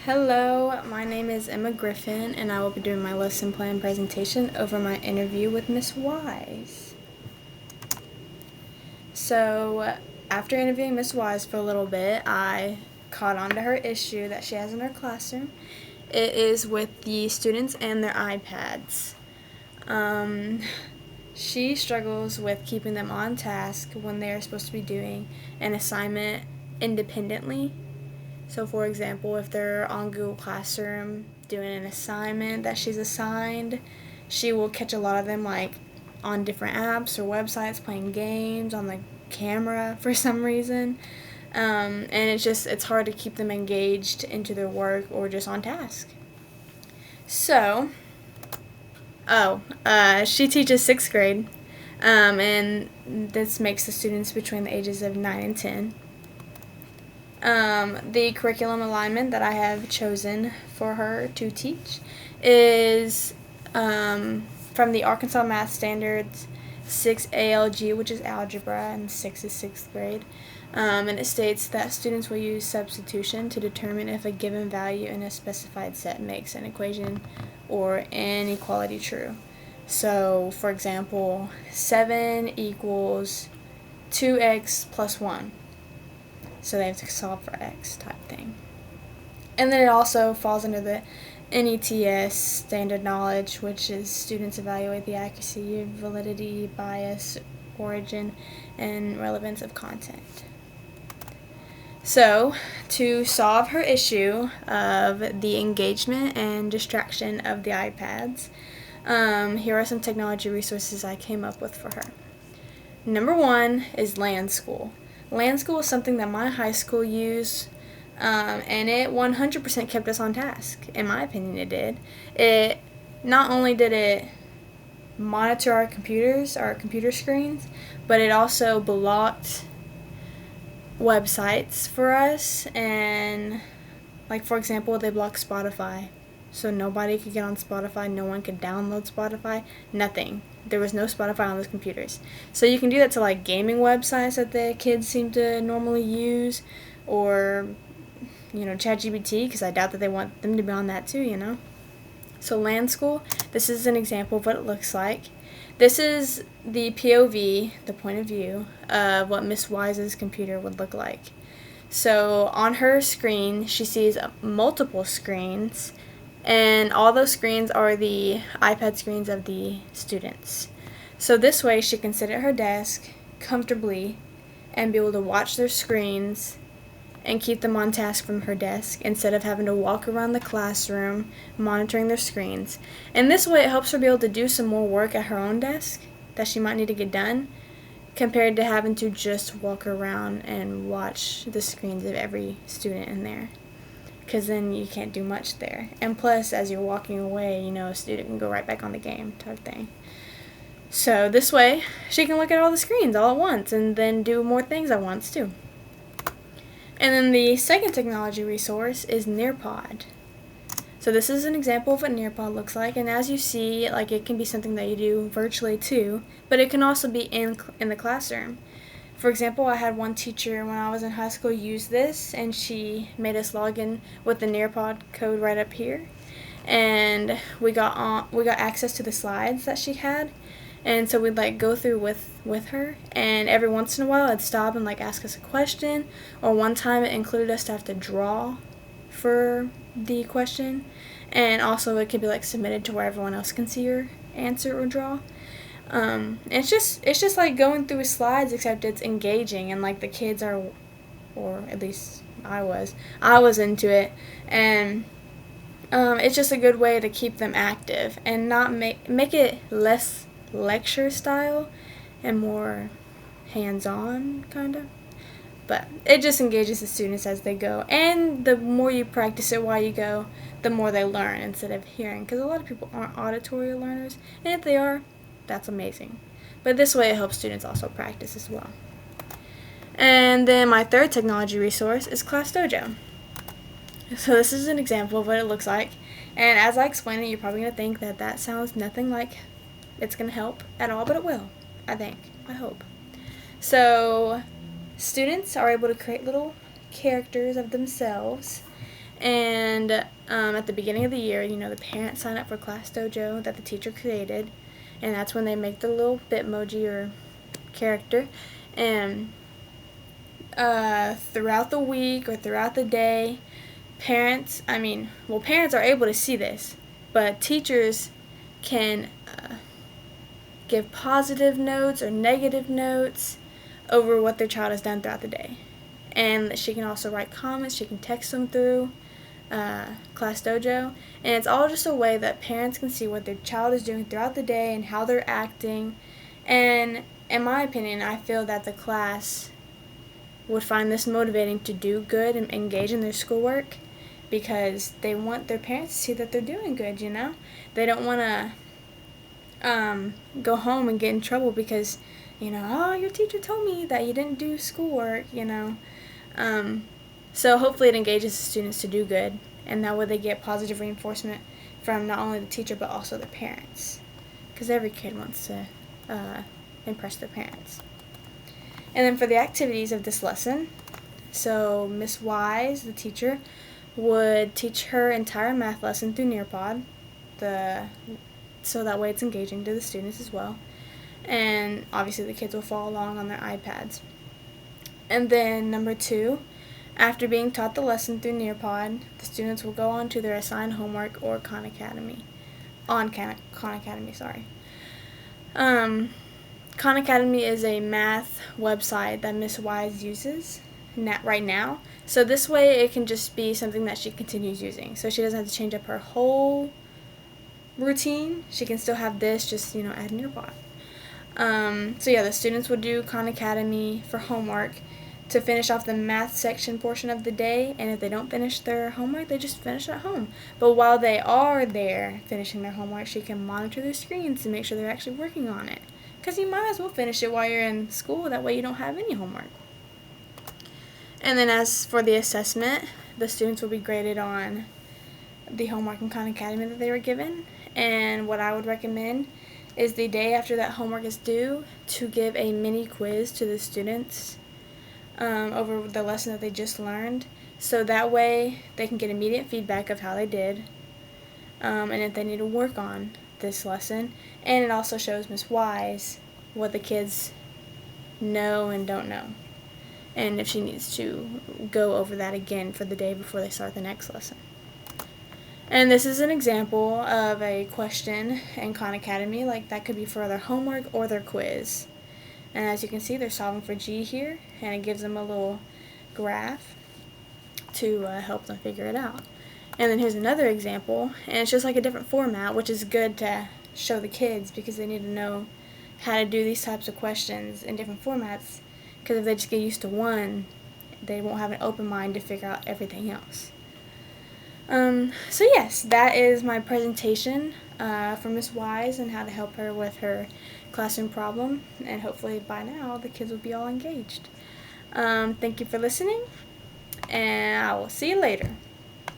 Hello, my name is Emma Griffin, and I will be doing my lesson plan presentation over my interview with Miss Wise. So, after interviewing Miss Wise for a little bit, I caught on to her issue that she has in her classroom. It is with the students and their iPads. Um, she struggles with keeping them on task when they are supposed to be doing an assignment independently. So, for example, if they're on Google Classroom doing an assignment that she's assigned, she will catch a lot of them on different apps or websites playing games on the camera for some reason. And it's hard to keep them engaged into their work or just on task. So, she teaches sixth grade, and this makes the students between the ages of 9 and 10. The curriculum alignment that I have chosen for her to teach is from the Arkansas Math Standards 6 ALG, which is algebra, and 6 is 6th grade. And it states that students will use substitution to determine if a given value in a specified set makes an equation or inequality true. So, for example, 7 equals 2x plus 1. So they have to solve for x type thing. And then it also falls under the NETS standard knowledge, which is students evaluate the accuracy, validity, bias, origin, and relevance of content. So, to solve her issue of the engagement and distraction of the iPads, here are some technology resources I came up with for her. Number 1 is Land School. Land School is something that my high school used, and it 100% kept us on task. In my opinion, it did. It not only did it monitor our computers, our computer screens, but it also blocked websites for us, and for example, they blocked Spotify. So nobody could get on Spotify, no one could download Spotify, nothing. There was no Spotify on those computers. So you can do that to gaming websites that the kids seem to normally use, or ChatGPT, because I doubt that they want them to be on that too. So Land School, this is an example of what it looks like. This is the POV, the point of view, of what Miss Wise's computer would look like. So on her screen, she sees multiple screens, and all those screens are the iPad screens of the students. So this way she can sit at her desk comfortably and be able to watch their screens and keep them on task from her desk instead of having to walk around the classroom monitoring their screens. And this way it helps her be able to do some more work at her own desk that she might need to get done, compared to having to just walk around and watch the screens of every student in there, because then you can't do much there. And plus, as you're walking away, a student can go right back on the game type thing. So this way, she can look at all the screens all at once and then do more things at once too. And then the second technology resource is Nearpod. So this is an example of what Nearpod looks like, and as you see, it can be something that you do virtually too, but it can also be in the classroom. For example, I had one teacher when I was in high school use this, and she made us log in with the Nearpod code right up here, and we got access to the slides that she had, and so we'd go through with her, and every once in a while I'd stop and ask us a question, or one time it included us to have to draw for the question, and also it could be submitted to where everyone else can see your answer or draw. It's just like going through slides, except it's engaging, and the kids are, or at least I was into it, and it's just a good way to keep them active and not make it less lecture style and more hands-on kind of. But it just engages the students as they go, and the more you practice it while you go, the more they learn instead of hearing, because a lot of people aren't auditory learners, and if they are, that's amazing. But this way it helps students also practice as well. And then my third technology resource is Class Dojo. So this is an example of what it looks like, and as I explain it, you're probably going to think that sounds nothing like it's going to help at all, but it will, I hope. So students are able to create little characters of themselves, And at the beginning of the year, the parents sign up for Class Dojo that the teacher created, and that's when they make the little Bitmoji or character. And throughout the week or throughout the day, parents are able to see this, but teachers can give positive notes or negative notes over what their child has done throughout the day. And she can also write comments. She can text them through Class Dojo. And it's all just a way that parents can see what their child is doing throughout the day and how they're acting. And in my opinion, I feel that the class would find this motivating to do good and engage in their schoolwork, because they want their parents to see that they're doing good, They don't want to go home and get in trouble because, oh, your teacher told me that you didn't do schoolwork, So hopefully it engages the students to do good, and that way they get positive reinforcement from not only the teacher but also the parents, because every kid wants to impress their parents. And then for the activities of this lesson, so Miss Wise, the teacher, would teach her entire math lesson through Nearpod, so that way it's engaging to the students as well. And obviously the kids will follow along on their iPads. And then number 2, after being taught the lesson through Nearpod, the students will go on to their assigned homework or Khan Academy. Khan Academy is a math website that Miss Wise uses right now. So this way it can just be something that she continues using. So she doesn't have to change up her whole routine. She can still have this, just, add Nearpod. So yeah, the students would do Khan Academy for homework to finish off the math section portion of the day, and if they don't finish their homework, they just finish at home. But while they are there finishing their homework, she can monitor their screens to make sure they're actually working on it. Because you might as well finish it while you're in school, that way you don't have any homework. And then as for the assessment, the students will be graded on the homework in Khan Academy that they were given. And what I would recommend is the day after that homework is due to give a mini quiz to the students over the lesson that they just learned. So that way they can get immediate feedback of how they did and if they need to work on this lesson. And it also shows Miss Wise what the kids know and don't know, and if she needs to go over that again for the day before they start the next lesson. And this is an example of a question in Khan Academy. Like, that could be for their homework or their quiz. And as you can see, they're solving for G here, and it gives them a little graph to help them figure it out. And then here's another example, and it's just like a different format, which is good to show the kids because they need to know how to do these types of questions in different formats, because if they just get used to one, they won't have an open mind to figure out everything else. So yes, that is my presentation for Miss Wise and how to help her with her classroom problem, and hopefully by now the kids will be all engaged. Thank you for listening, and I will see you later.